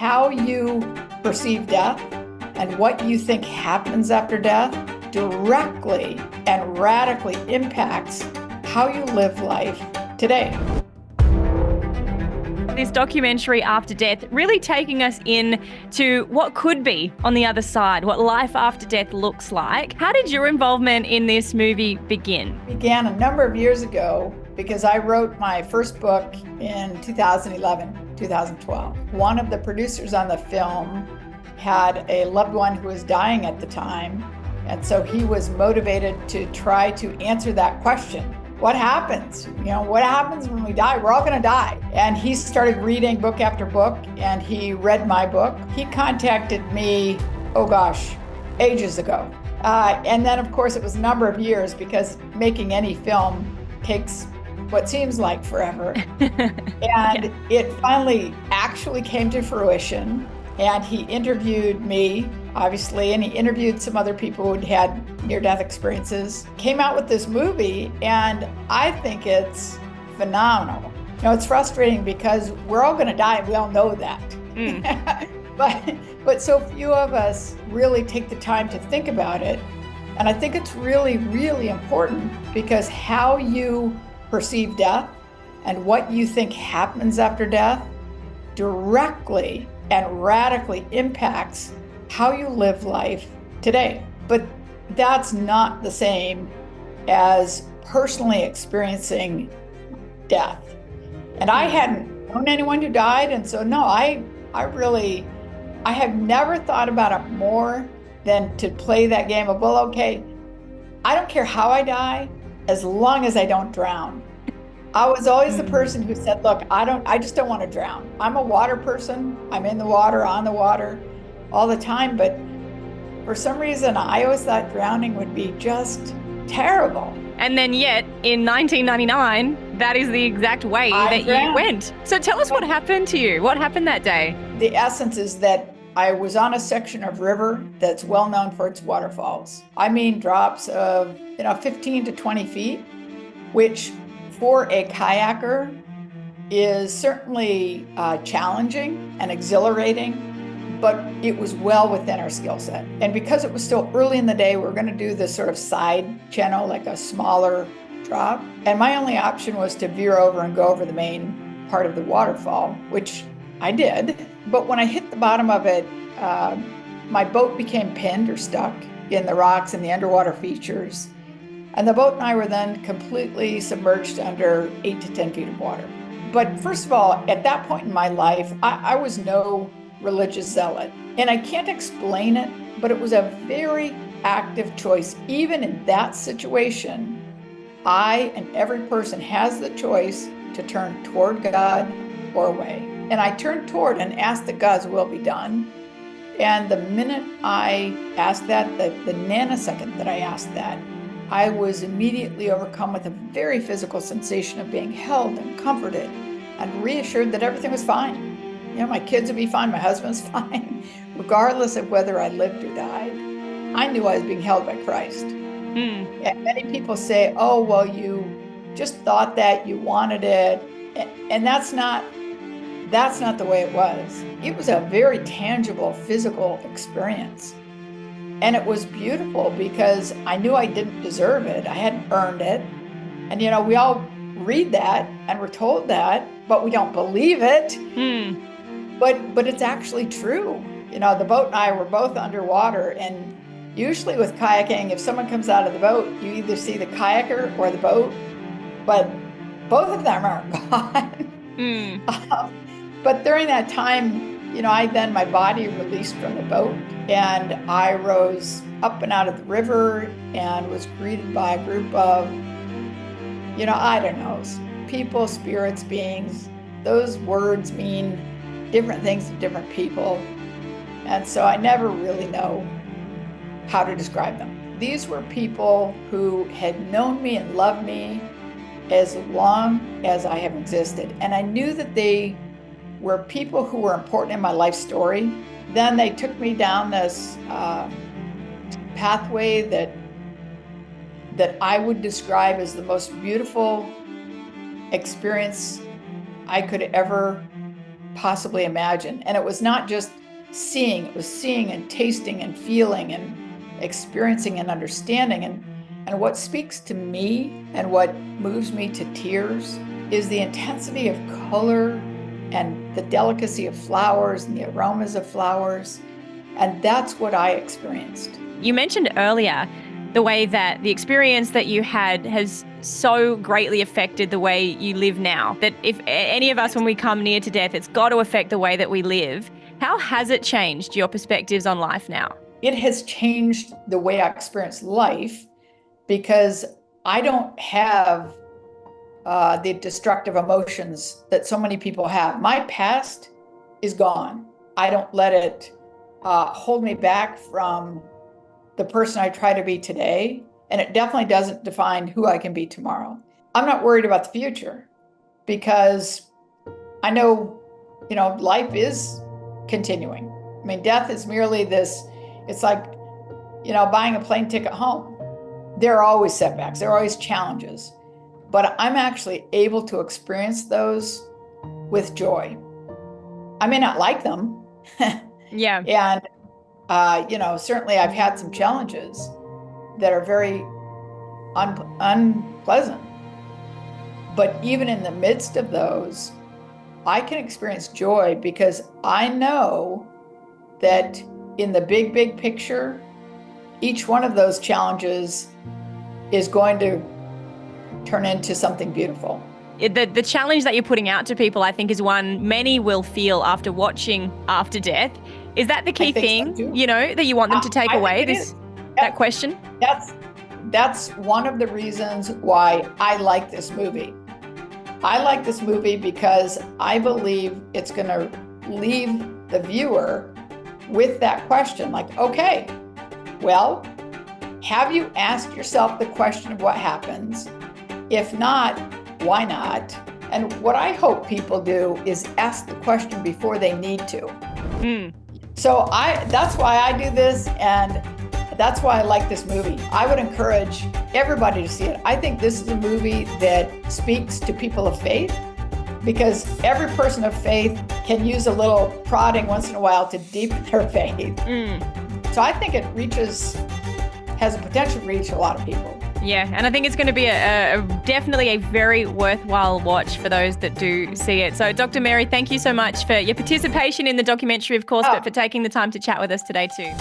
how you perceive death and what you think happens after death directly and radically impacts how you live life today. This documentary, After Death, really taking us in to what could be on the other side, what life after death looks like. How did your involvement in this movie begin? It began a number of years ago because I wrote my first book in 2011, 2012. One of the producers on the film had a loved one who was dying at the time, and so he was motivated to try to answer that question. What happens? What happens when we die? We're all going to die. And he started reading book after book, and he read my book. He contacted me, ages ago. And then, of course, it was a number of years because making any film takes what seems like forever. And it finally actually came to fruition. And he interviewed me, obviously, and he interviewed some other people who'd had near-death experiences, came out with this movie, and I think it's phenomenal. It's frustrating because we're all going to die, and we all know that. But so few of us really take the time to think about it. And I think it's really, really important because how you perceive death and what you think happens after death directly and radically impacts how you live life today. But that's not the same as personally experiencing death. And I hadn't known anyone who died, and so no, I have never thought about it more than to play that game of, I don't care how I die, as long as I don't drown. I was always the person who said, look, I just don't want to drown. I'm a water person. I'm in the water, on the water all the time. But for some reason, I always thought drowning would be just terrible. And then yet, in 1999, that is the exact way that you went. So tell us what happened to you. What happened that day? The essence is that I was on a section of river that's well known for its waterfalls. I mean drops of 15 to 20 feet, which for a kayaker is certainly challenging and exhilarating, but it was well within our skill set. And because it was still early in the day, we were going to do this sort of side channel, like a smaller drop. And my only option was to veer over and go over the main part of the waterfall, which I did. But when I hit the bottom of it, my boat became pinned or stuck in the rocks and the underwater features. And the boat and I were then completely submerged under 8 to 10 feet of water. But first of all, at that point in my life, I was no religious zealot. And I can't explain it, but it was a very active choice. Even in that situation, I and every person has the choice to turn toward God or away. And I turned toward and asked that God's will be done. And the minute I asked that, the nanosecond that I asked that, I was immediately overcome with a very physical sensation of being held and comforted and reassured that everything was fine. My kids would be fine, my husband's fine, regardless of whether I lived or died. I knew I was being held by Christ. And many people say, you just thought that, you wanted it. And that's not the way it was. It was a very tangible physical experience. And it was beautiful because I knew I didn't deserve it. I hadn't earned it. And, we all read that and we're told that, but we don't believe it. But it's actually true. The boat and I were both underwater. And usually with kayaking, if someone comes out of the boat, you either see the kayaker or the boat, but both of them are gone. But during that time, my body released from the boat and I rose up and out of the river and was greeted by a group of, people, spirits, beings. Those words mean different things to different people. And so I never really know how to describe them. These were people who had known me and loved me as long as I have existed. And I knew that they were people who were important in my life story. Then they took me down this pathway that I would describe as the most beautiful experience I could ever possibly imagine. And it was not just seeing, it was seeing and tasting and feeling and experiencing and understanding. And what speaks to me and what moves me to tears is the intensity of color and the delicacy of flowers and the aromas of flowers. And that's what I experienced. You mentioned earlier the way that the experience that you had has so greatly affected the way you live now, that if any of us, when we come near to death, it's got to affect the way that we live. How has it changed your perspectives on life now? It has changed the way I experience life because I don't have the destructive emotions that so many people have. My past is gone. I don't let it hold me back from the person I try to be today. And it definitely doesn't define who I can be tomorrow. I'm not worried about the future because I know, life is continuing. I mean, death is merely this, it's like, buying a plane ticket home. There are always setbacks, there are always challenges, but I'm actually able to experience those with joy. I may not like them. Yeah. And, certainly I've had some challenges that are very unpleasant. But even in the midst of those, I can experience joy because I know that in the big, big picture, each one of those challenges is going to turn into something beautiful. The challenge that you're putting out to people, I think, is one many will feel after watching After Death. Is that the key thing, so that you want them to take away, that question? That's one of the reasons why I like this movie. I like this movie because I believe it's going to leave the viewer with that question, like, okay, well, have you asked yourself the question of what happens? If not, why not? And what I hope people do is ask the question before they need to. So that's why I do this, and that's why I like this movie. I would encourage everybody to see it. I think this is a movie that speaks to people of faith because every person of faith can use a little prodding once in a while to deepen their faith. So I think it has a potential to reach a lot of people. Yeah, and I think it's going to be definitely a very worthwhile watch for those that do see it. So, Dr. Mary, thank you so much for your participation in the documentary, of course, but for taking the time to chat with us today too.